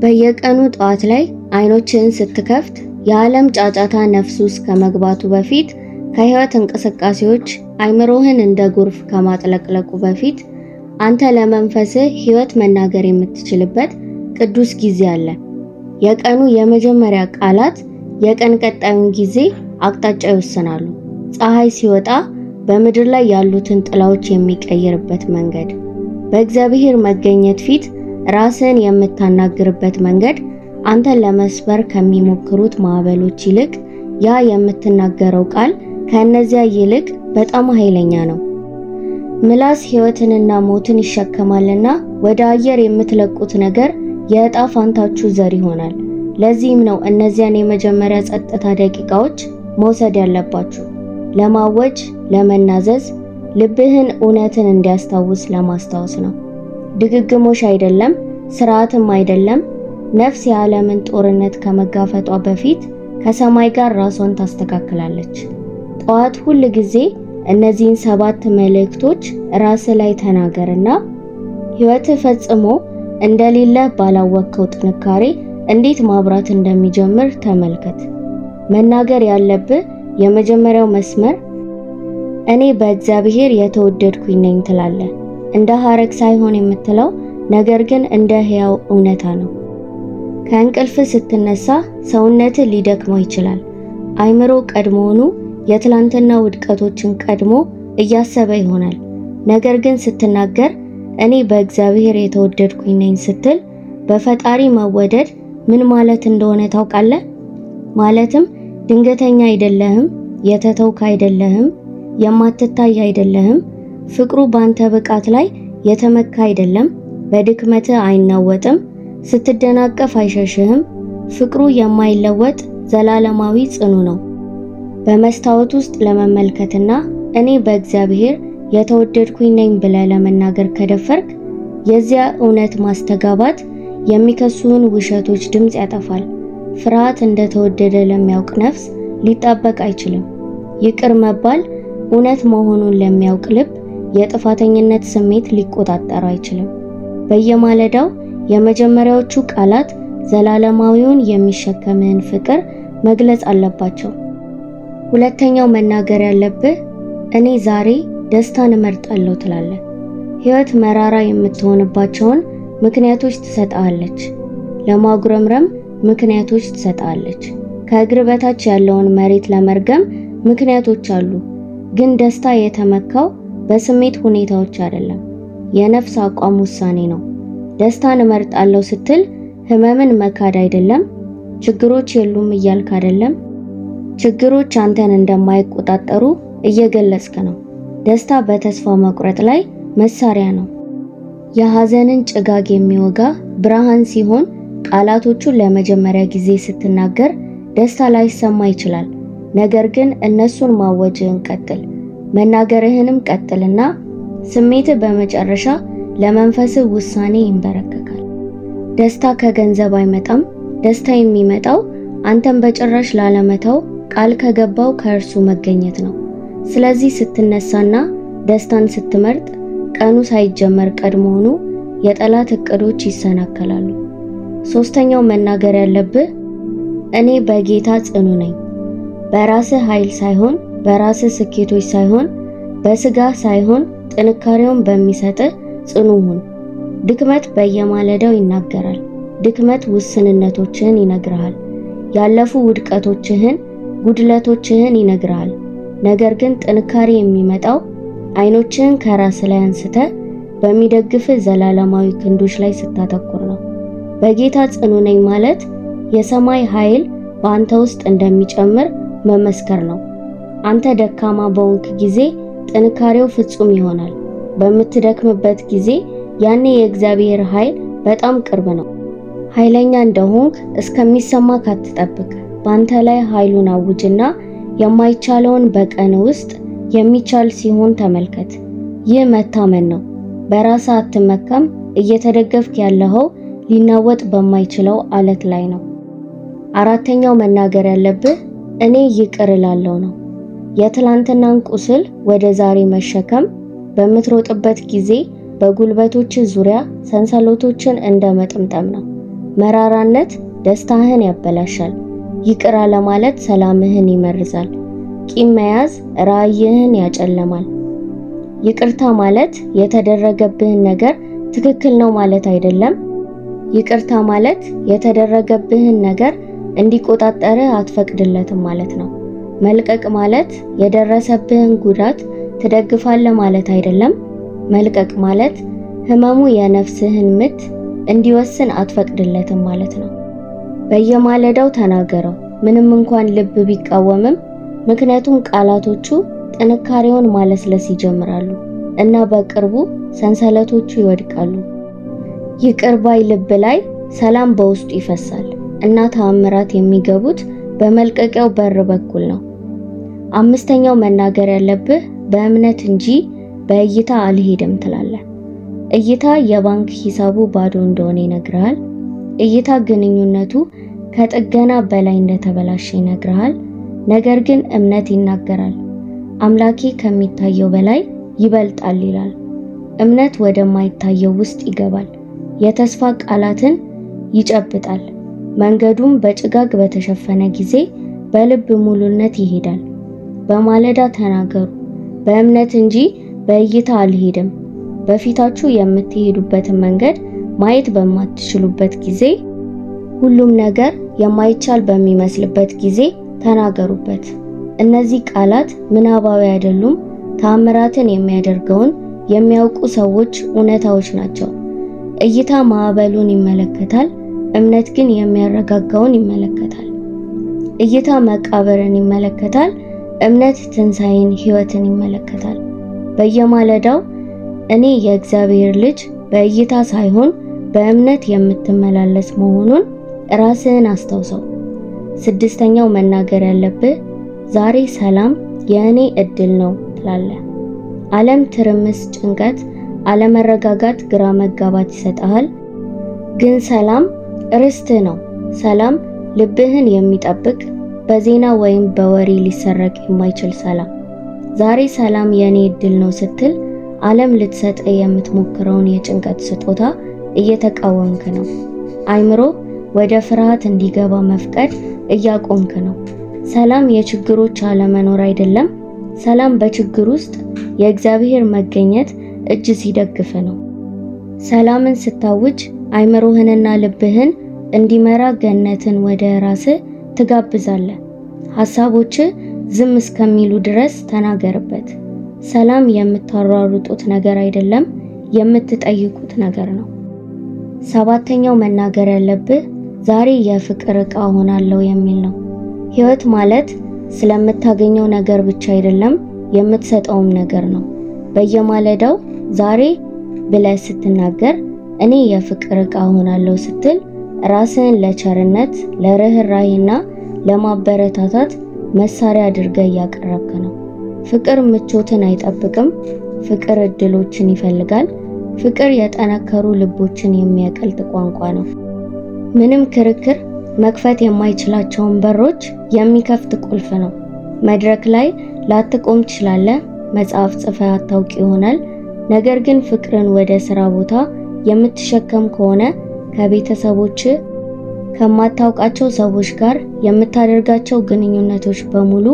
በየቀኑ ጧት ላይ አይኖችን ስትከፍት የዓለም ጫጫታ ነፍስ ውስጥ ከመግባቱ በፊት ከህይወት እንቅስቃሴዎች አይምሮህን እንደ ጎርፍ ከማጥለቅለቁ በፊት አንተ ለመንፈስህ ህይወት መናገር የምትችልበት ቅዱስ ጊዜ አለ። የቀኑ የመጀመሪያ ቃላት የቀን ቀጣዩን ጊዜ አቅጣጫ ይወስናሉ። ፀሐይ ሲወጣ በምድር ላይ ያሉትን ጥላዎች የሚቀይርበት መንገድ፣ በእግዚአብሔር መገኘት ፊት ራስን የምታናግርበት መንገድ አንተን ለመስበር ከሚሞክሩት ማዕበሎች ይልቅ ያ የምትናገረው ቃል ከነዚያ ይልቅ በጣም ኃይለኛ ነው። ምላስ ህይወትንና ሞትን ይሸከማልና ወደ አየር የምትለቁት ነገር የዕጣ ፋንታችሁ ዘር ይሆናል። ለዚህም ነው እነዚያን የመጀመሪያ ጸጥታ ደቂቃዎች መውሰድ ያለባችሁ፣ ለማወጅ፣ ለመናዘዝ፣ ልብህን እውነትን እንዲያስታውስ ለማስታወስ ነው። ድግግሞሽ አይደለም፣ ስርዓትም አይደለም። ነፍስ የዓለምን ጦርነት ከመጋፈጧ በፊት ከሰማይ ጋር ራሷን ታስተካክላለች። ጠዋት ሁል ጊዜ እነዚህን 7 መልእክቶች ራስ ላይ ተናገርና ህይወት ፈጽሞ እንደሌለ ባላወቀው ጥንካሬ እንዴት ማብራት እንደሚጀምር ተመልከት። መናገር ያለብህ የመጀመሪያው መስመር እኔ በእግዚአብሔር የተወደድኩኝ ነኝ ትላለህ። እንደ ሐረግ ሳይሆን የምትለው ነገር ግን እንደ ሕያው እውነታ ነው። ከእንቅልፍ ስትነሳ ሰውነት ሊደክመው ይችላል። አይምሮ ቀድሞውኑ የትላንትና ውድቀቶችን ቀድሞ እያሰበ ይሆናል። ነገር ግን ስትናገር እኔ በእግዚአብሔር የተወደድኩኝ ነኝ ስትል በፈጣሪ መወደድ ምን ማለት እንደሆነ ታውቃለህ? ማለትም ድንገተኛ አይደለህም፣ የተተውክ አይደለህም፣ የማትታይ አይደለህም። ፍቅሩ ባንተ ብቃት ላይ የተመካ አይደለም። በድክመትህ አይናወጥም፣ ስትደናቀፍ አይሸሽህም። ፍቅሩ የማይለወጥ ዘላለማዊ ጽኑ ነው። በመስታወት ውስጥ ለመመልከትና እኔ በእግዚአብሔር የተወደድኩኝ ነኝ ብለህ ለመናገር ከደፈርክ የዚያ እውነት ማስተጋባት የሚከሱን ውሸቶች ድምጽ ያጠፋል። ፍርሃት እንደተወደደ ለሚያውቅ ነፍስ ሊጣበቅ አይችልም። ይቅር መባል እውነት መሆኑን ለሚያውቅ ልብ የጥፋተኝነት ስሜት ሊቆጣጠር አይችልም። በየማለዳው የመጀመሪያዎቹ ቃላት ዘላለማዊውን የሚሸከምህን ፍቅር መግለጽ አለባቸው። ሁለተኛው መናገር ያለብህ እኔ ዛሬ ደስታን እመርጣለሁ ትላለህ። ህይወት መራራ የምትሆንባቸውን ምክንያቶች ትሰጣለች። ለማጉረምረም ምክንያቶች ትሰጣለች። ከእግር በታች ያለውን መሬት ለመርገም ምክንያቶች አሉ። ግን ደስታ የተመካው በስሜት ሁኔታዎች አይደለም፣ የነፍስ አቋም ውሳኔ ነው። ደስታን እመርጣለሁ ስትል ህመምን መካድ አይደለም። ችግሮች የሉም እያልክ አይደለም። ችግሮች አንተን እንደማይቆጣጠሩ እየገለጽክ ነው። ደስታ በተስፋ መቁረጥ ላይ መሳሪያ ነው። የሐዘንን ጭጋግ የሚወጋ ብርሃን ሲሆን ቃላቶቹን ለመጀመሪያ ጊዜ ስትናገር ደስታ ላይሰማ ይችላል። ነገር ግን እነሱን ማወጅህን ቀጥል፣ መናገርህንም ቀጥልና ስሜትህ በመጨረሻ ለመንፈስህ ውሳኔ ይንበረከካል። ደስታ ከገንዘብ አይመጣም። ደስታ የሚመጣው አንተን በጭራሽ ላለመተው ቃል ከገባው ከእርሱ መገኘት ነው። ስለዚህ ስትነሳና ደስታን ስትመርጥ ቀኑ ሳይጀመር ቀድሞውኑ የጠላት እቅዶች ይሰናከላሉ። ሶስተኛው መናገር ያለብህ እኔ በጌታ ጽኑ ነኝ። በራስህ ኃይል ሳይሆን፣ በራስህ ስኬቶች ሳይሆን፣ በስጋ ሳይሆን ጥንካሬውን በሚሰጥህ ጽኑ ሁን። ድክመት በየማለዳው ይናገራል። ድክመት ውስንነቶችህን ይነግርሃል። ያለፉ ውድቀቶችህን፣ ጉድለቶችህን ይነግርሃል። ነገር ግን ጥንካሬ የሚመጣው አይኖችህን ከራስ ላይ አንስተህ በሚደግፍህ ዘላለማዊ ክንዶች ላይ ስታተኩር ነው። በጌታ ጽኑ ነኝ ማለት የሰማይ ኃይል በአንተ ውስጥ እንደሚጨምር መመስከር ነው። አንተ ደካማ በሆንክ ጊዜ ጥንካሬው ፍጹም ይሆናል። በምትደክምበት ጊዜ ያኔ የእግዚአብሔር ኃይል በጣም ቅርብ ነው። ኃይለኛ እንደሆንክ እስከሚሰማህ አትጠብቅ። በአንተ ላይ ኃይሉን አውጅና የማይቻለውን በቀን ውስጥ የሚቻል ሲሆን ተመልከት። ይህ መታመን ነው። በራስህ አትመካም። እየተደገፍክ ያለኸው ሊናወጥ በማይችለው አለት ላይ ነው። አራተኛው መናገር ያለብህ እኔ ይቅር እላለሁ ነው። የትላንትናን ቁስል ወደ ዛሬ መሸከም በምትሮጥበት ጊዜ በጉልበቶች ዙሪያ ሰንሰለቶችን እንደ መጥምጠም ነው። መራራነት ደስታህን ያበላሻል። ይቅር አለማለት ሰላምህን ይመርዛል። ቂም መያዝ ራእይህን ያጨለማል። ይቅርታ ማለት የተደረገብህን ነገር ትክክል ነው ማለት አይደለም። ይቅርታ ማለት የተደረገብህን ነገር እንዲቆጣጠርህ አትፈቅድለትም ማለት ነው። መልቀቅ ማለት የደረሰብህን ጉዳት ትደግፋለህ ማለት አይደለም። መልቀቅ ማለት ህመሙ የነፍስህን ምት እንዲወስን አትፈቅድለትም ማለት ነው። በየማለዳው ተናገረው ምንም እንኳን ልብ ቢቃወምም፣ ምክንያቱም ቃላቶቹ ጥንካሬውን ማለስለስ ይጀምራሉ እና በቅርቡ ሰንሰለቶቹ ይወድቃሉ። ይቅር ባይ ልብ ላይ ሰላም በውስጡ ይፈሳል እና ተአምራት የሚገቡት በመልቀቂያው በር በኩል ነው። አምስተኛው መናገር ያለብህ በእምነት እንጂ በእይታ አልሄድም ትላለህ። እይታ የባንክ ሂሳቡ ባዶ እንደሆነ ይነግርሃል። እይታ ግንኙነቱ ከጥገና በላይ እንደተበላሸ ይነግርሃል። ነገር ግን እምነት ይናገራል። አምላኬ ከሚታየው በላይ ይበልጣል ይላል። እምነት ወደማይታየው ውስጥ ይገባል። የተስፋ ቃላትን ይጨብጣል። መንገዱም በጭጋግ በተሸፈነ ጊዜ በልብ ሙሉነት ይሄዳል። በማለዳ ተናገሩ በእምነት እንጂ በእይታ አልሄድም። በፊታችሁ የምትሄዱበትን መንገድ ማየት በማትችሉበት ጊዜ፣ ሁሉም ነገር የማይቻል በሚመስልበት ጊዜ ተናገሩበት። እነዚህ ቃላት ምናባዊ አይደሉም። ተአምራትን የሚያደርገውን የሚያውቁ ሰዎች እውነታዎች ናቸው። እይታ ማዕበሉን ይመለከታል፣ እምነት ግን የሚያረጋጋውን ይመለከታል። እይታ መቃብርን ይመለከታል፣ እምነት ትንሣኤን፣ ሕይወትን ይመለከታል። በየማለዳው እኔ የእግዚአብሔር ልጅ በእይታ ሳይሆን በእምነት የምትመላለስ መሆኑን ራስህን አስታውሰው። ስድስተኛው መናገር ያለብህ ዛሬ ሰላም የእኔ እድል ነው ትላለህ። ዓለም ትርምስ፣ ጭንቀት፣ አለመረጋጋት፣ ግራ መጋባት ይሰጣል። ግን ሰላም ርስትህ ነው። ሰላም ልብህን የሚጠብቅ በዜና ወይም በወሬ ሊሰረቅ የማይችል ሰላም። ዛሬ ሰላም የኔ እድል ነው ስትል ዓለም ልትሰጥ የምትሞክረውን የጭንቀት ስጦታ እየተቃወምክ ነው። አይምሮ ወደ ፍርሃት እንዲገባ መፍቀድ እያቆምክ ነው። ሰላም የችግሮች አለመኖር አይደለም። ሰላም በችግር ውስጥ የእግዚአብሔር መገኘት እጅ ሲደግፍ ነው። ሰላምን ስታውጅ አይምሮህንና ልብህን እንዲመራ ገነትን ወደ ራስህ ትጋብዛለህ። ሐሳቦችህ ዝም እስከሚሉ ድረስ ተናገርበት። ሰላም የምታሯሩጡት ነገር አይደለም፣ የምትጠይቁት ነገር ነው። ሰባተኛው መናገር ያለብህ ዛሬ የፍቅር ዕቃ ሆናለሁ የሚል ነው። ሕይወት ማለት ስለምታገኘው ነገር ብቻ አይደለም፣ የምትሰጠውም ነገር ነው። በየማለዳው ዛሬ ብለህ ስትናገር እኔ የፍቅር ዕቃ ሆናለሁ ስትል ራስህን ለቸርነት፣ ለርህራሄና ለማበረታታት መሳሪያ አድርገህ እያቀረብክ ነው። ፍቅር ምቾትን አይጠብቅም። ፍቅር እድሎችን ይፈልጋል። ፍቅር የጠነከሩ ልቦችን የሚያቀልጥ ቋንቋ ነው። ምንም ክርክር መክፈት የማይችላቸውን በሮች የሚከፍት ቁልፍ ነው። መድረክ ላይ ላትቆም ትችላለህ። መጽሐፍ ጽፈህ አታውቅ ይሆናል። ነገር ግን ፍቅርን ወደ ስራ ቦታ የምትሸከም ከሆነ ከቤተሰቦች፣ ከማታውቃቸው ሰዎች ጋር የምታደርጋቸው ግንኙነቶች በሙሉ፣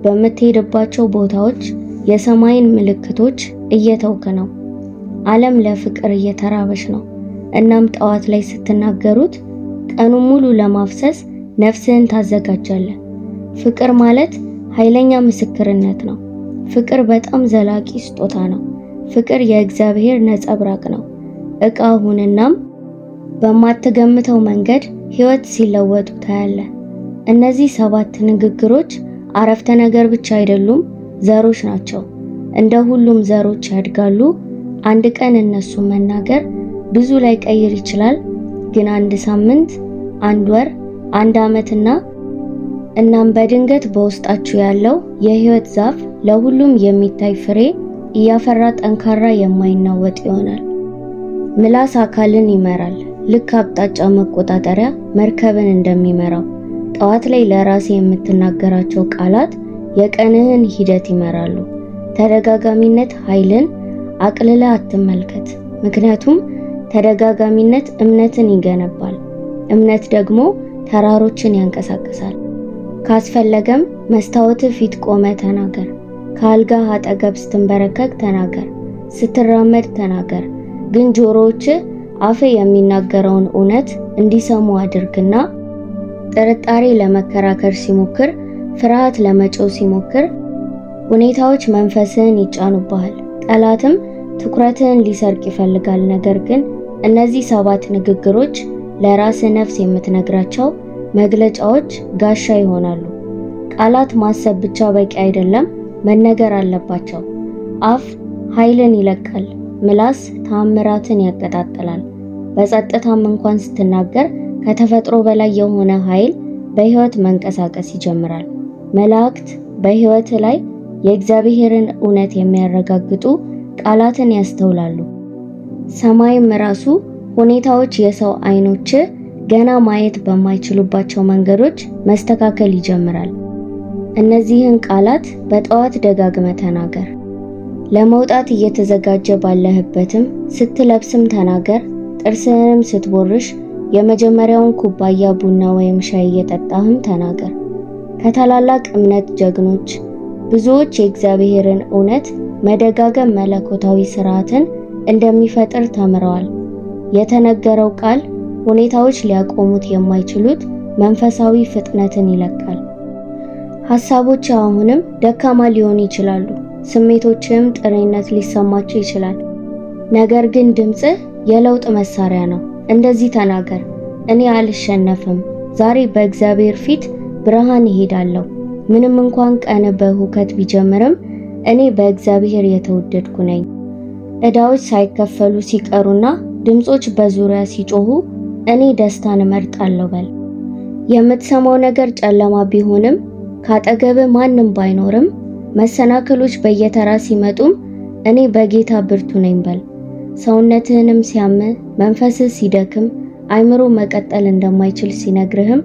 በምትሄድባቸው ቦታዎች የሰማይን ምልክቶች እየተውክ ነው። ዓለም ለፍቅር እየተራበች ነው። እናም ጠዋት ላይ ስትናገሩት ቀኑን ሙሉ ለማፍሰስ ነፍስህን ታዘጋጃለህ። ፍቅር ማለት ኃይለኛ ምስክርነት ነው። ፍቅር በጣም ዘላቂ ስጦታ ነው። ፍቅር የእግዚአብሔር ነጸብራቅ ነው። ዕቃ ሁንናም በማትገምተው መንገድ ሕይወት ሲለወጡ ታያለህ። እነዚህ 7 ንግግሮች አረፍተ ነገር ብቻ አይደሉም፣ ዘሮች ናቸው። እንደ ሁሉም ዘሮች ያድጋሉ። አንድ ቀን እነሱ መናገር ብዙ ላይ ቀይር ይችላል፣ ግን አንድ ሳምንት፣ አንድ ወር፣ አንድ ዓመትና እናም በድንገት በውስጣችሁ ያለው የሕይወት ዛፍ ለሁሉም የሚታይ ፍሬ እያፈራ ጠንካራ የማይናወጥ ይሆናል። ምላስ አካልን ይመራል፣ ልክ አቅጣጫ መቆጣጠሪያ መርከብን እንደሚመራው። ጠዋት ላይ ለራሴ የምትናገራቸው ቃላት የቀንህን ሂደት ይመራሉ። ተደጋጋሚነት ኃይልን አቅልለህ አትመልከት፣ ምክንያቱም ተደጋጋሚነት እምነትን ይገነባል። እምነት ደግሞ ተራሮችን ያንቀሳቅሳል። ካስፈለገም መስታወት ፊት ቆመ ተናገር፣ ከአልጋ አጠገብ ስትንበረከክ ተናገር፣ ስትራመድ ተናገር። ግን ጆሮዎች አፍ የሚናገረውን እውነት እንዲሰሙ አድርግና ጥርጣሬ ለመከራከር ሲሞክር፣ ፍርሃት ለመጮህ ሲሞክር ሁኔታዎች መንፈስህን ይጫኑብሃል። ጠላትም ትኩረትህን ሊሰርቅ ይፈልጋል። ነገር ግን እነዚህ 7 ንግግሮች ለራስ ነፍስ የምትነግራቸው መግለጫዎች ጋሻ ይሆናሉ። ቃላት ማሰብ ብቻ በቂ አይደለም፣ መነገር አለባቸው። አፍ ኃይልን ይለቃል፣ ምላስ ተአምራትን ያቀጣጥላል። በጸጥታም እንኳን ስትናገር ከተፈጥሮ በላይ የሆነ ኃይል በህይወት መንቀሳቀስ ይጀምራል። መላእክት በህይወት ላይ የእግዚአብሔርን እውነት የሚያረጋግጡ ቃላትን ያስተውላሉ። ሰማይም ራሱ ሁኔታዎች የሰው አይኖች ገና ማየት በማይችሉባቸው መንገዶች መስተካከል ይጀምራል። እነዚህን ቃላት በጠዋት ደጋግመ ተናገር። ለመውጣት እየተዘጋጀ ባለህበትም ስትለብስም ተናገር። ጥርስህንም ስትቦርሽ የመጀመሪያውን ኩባያ ቡና ወይም ሻይ እየጠጣህም ተናገር። ከታላላቅ እምነት ጀግኖች ብዙዎች የእግዚአብሔርን እውነት መደጋገም መለኮታዊ ስርዓትን እንደሚፈጥር ተምረዋል። የተነገረው ቃል ሁኔታዎች ሊያቆሙት የማይችሉት መንፈሳዊ ፍጥነትን ይለቃል። ሐሳቦች አሁንም ደካማ ሊሆኑ ይችላሉ፣ ስሜቶችም ጥሬነት ሊሰማቸው ይችላል። ነገር ግን ድምጽህ የለውጥ መሳሪያ ነው። እንደዚህ ተናገር፣ እኔ አልሸነፍም። ዛሬ በእግዚአብሔር ፊት ብርሃን እሄዳለሁ። ምንም እንኳን ቀን በሁከት ቢጀምርም እኔ በእግዚአብሔር የተወደድኩ ነኝ። ዕዳዎች ሳይከፈሉ ሲቀሩና ድምጾች በዙሪያ ሲጮሁ እኔ ደስታን እመርጣለሁ በል። የምትሰማው ነገር ጨለማ ቢሆንም ካጠገብ ማንም ባይኖርም መሰናክሎች በየተራ ሲመጡም እኔ በጌታ ብርቱ ነኝ በል። ሰውነትህንም ሲያም መንፈስህ ሲደክም አይምሮ መቀጠል እንደማይችል ሲነግርህም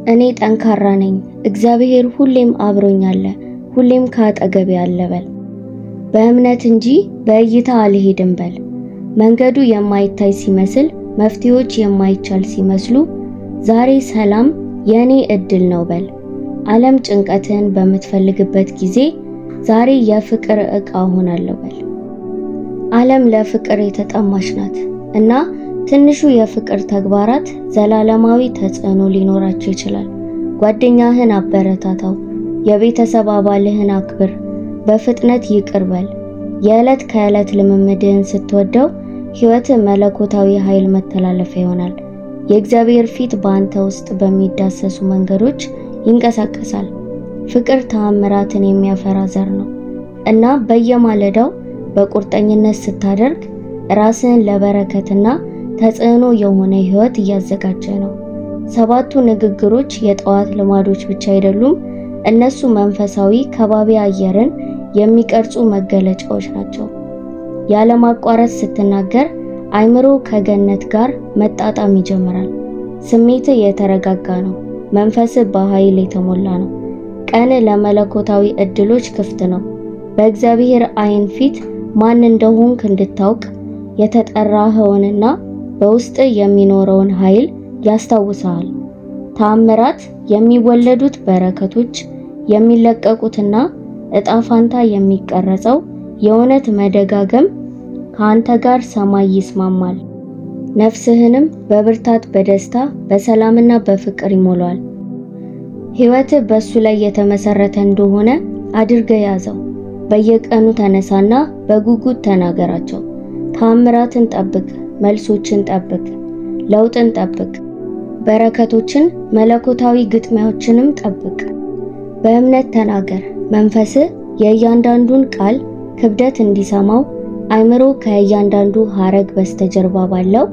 እኔ ጠንካራ ነኝ፣ እግዚአብሔር ሁሌም አብሮኛል፣ ሁሌም ካጠገቤ አለ በል። በእምነት እንጂ በእይታ አልሄድም በል። መንገዱ የማይታይ ሲመስል መፍትሄዎች የማይቻል ሲመስሉ ዛሬ ሰላም የኔ እድል ነው በል። ዓለም ጭንቀትን በምትፈልግበት ጊዜ ዛሬ የፍቅር ዕቃ ሆናለሁ በል። ዓለም ለፍቅር የተጠማች ናት እና ትንሹ የፍቅር ተግባራት ዘላለማዊ ተጽዕኖ ሊኖራቸው ይችላል። ጓደኛህን አበረታታው፣ የቤተሰብ አባልህን አክብር፣ በፍጥነት ይቅር በል። የዕለት ከዕለት ልምምድህን ስትወደው ሕይወት መለኮታዊ ኃይል መተላለፊያ ይሆናል። የእግዚአብሔር ፊት በአንተ ውስጥ በሚዳሰሱ መንገዶች ይንቀሳቀሳል። ፍቅር ተአምራትን የሚያፈራ ዘር ነው እና በየማለዳው በቁርጠኝነት ስታደርግ ራስህን ለበረከትና ተጽዕኖ የሆነ ሕይወት እያዘጋጀ ነው። 7ቱ ንግግሮች የጠዋት ልማዶች ብቻ አይደሉም። እነሱ መንፈሳዊ ከባቢ አየርን የሚቀርጹ መገለጫዎች ናቸው። ያለማቋረጥ ስትናገር አይምሮ ከገነት ጋር መጣጣም ይጀምራል። ስሜት የተረጋጋ ነው፣ መንፈስ በኃይል የተሞላ ነው። ቀን ለመለኮታዊ እድሎች ክፍት ነው። በእግዚአብሔር ዓይን ፊት ማን እንደሆንክ እንድታውቅ የተጠራኸውንና በውስጥ የሚኖረውን ኃይል ያስታውሳል። ተአምራት የሚወለዱት በረከቶች የሚለቀቁትና ዕጣ ፋንታ የሚቀረጸው የእውነት መደጋገም ከአንተ ጋር ሰማይ ይስማማል። ነፍስህንም በብርታት በደስታ በሰላምና በፍቅር ይሞላል። ሕይወት በሱ ላይ የተመሰረተ እንደሆነ አድርገህ ያዘው። በየቀኑ ተነሳና በጉጉት ተናገራቸው። ተአምራትን ጠብቅ፣ መልሶችን ጠብቅ፣ ለውጥን ጠብቅ፣ በረከቶችን መለኮታዊ ግጥሚያዎችንም ጠብቅ። በእምነት ተናገር። መንፈስህ የእያንዳንዱን ቃል ክብደት እንዲሰማው አይምሮ ከእያንዳንዱ ሐረግ በስተጀርባ ባለው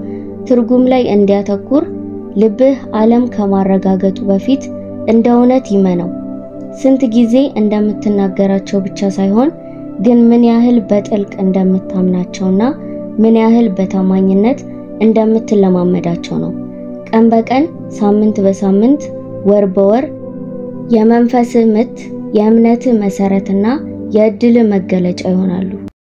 ትርጉም ላይ እንዲያተኩር ልብህ ዓለም ከማረጋገጡ በፊት እንደ እውነት ይመነው። ስንት ጊዜ እንደምትናገራቸው ብቻ ሳይሆን ግን ምን ያህል በጥልቅ እንደምታምናቸውና ምን ያህል በታማኝነት እንደምትለማመዳቸው ነው። ቀን በቀን፣ ሳምንት በሳምንት፣ ወር በወር የመንፈስ ምት የእምነት መሰረትና የእድል መገለጫ ይሆናሉ።